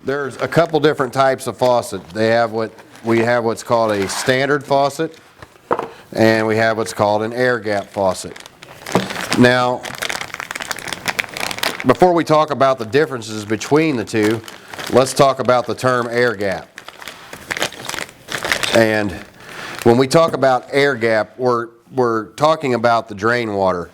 There's a couple different types of faucet. We have what's called a standard faucet, and we have what's called an air gap faucet. Now, before we talk about the differences between the two, let's talk about the term air gap. And when we talk about air gap, we're talking about the drain water.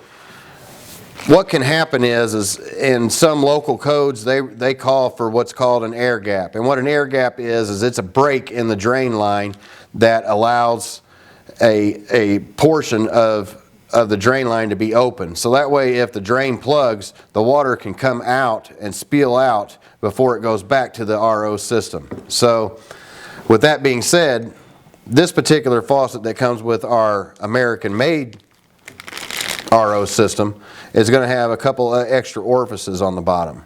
What can happen is in some local codes, they call for what's called an air gap. And what an air gap is it's a break in the drain line that allows a portion of the drain line to be open. So that way, if the drain plugs, the water can come out and spill out before it goes back to the RO system. So with that being said, this particular faucet that comes with our American-made RO system is going to have a couple of extra orifices on the bottom.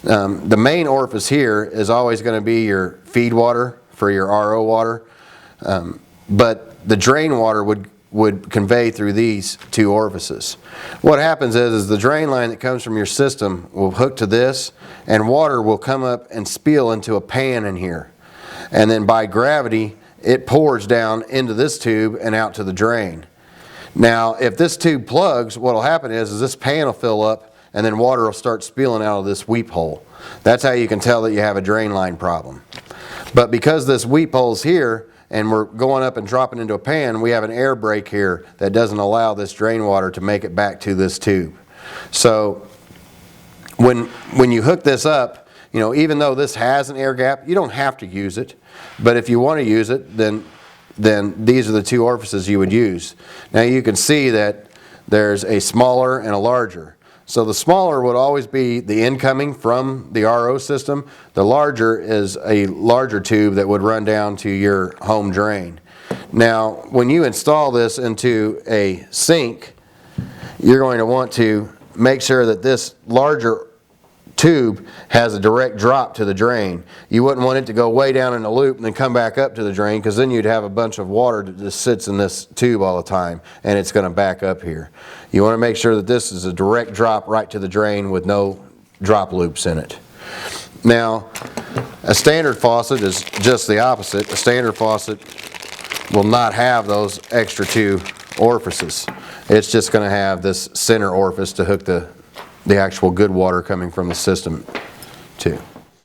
The main orifice here is always going to be your feed water for your RO water, but the drain water would convey through these two orifices. What happens is the drain line that comes from your system will hook to this, and water will come up and spill into a pan in here. And then by gravity, it pours down into this tube and out to the drain. Now, if this tube plugs, what will happen is this pan will fill up and then water will start spilling out of this weep hole. That's how you can tell that you have a drain line problem. But because this weep hole's here and we're going up and dropping into a pan, we have an air break here that doesn't allow this drain water to make it back to this tube. So when you hook this up, even though this has an air gap, you don't have to use it. But if you want to use it, then these are the two orifices you would use. Now you can see that there's a smaller and a larger. So the smaller would always be the incoming from the RO system. The larger is a larger tube that would run down to your home drain. Now when you install this into a sink, you're going to want to make sure that this larger tube has a direct drop to the drain. You wouldn't want it to go way down in the loop and then come back up to the drain, because then you'd have a bunch of water that just sits in this tube all the time and it's going to back up here. You want to make sure that this is a direct drop right to the drain with no drop loops in it. Now, a standard faucet is just the opposite. A standard faucet will not have those extra two orifices. It's just going to have this center orifice to hook the actual good water coming from the system to.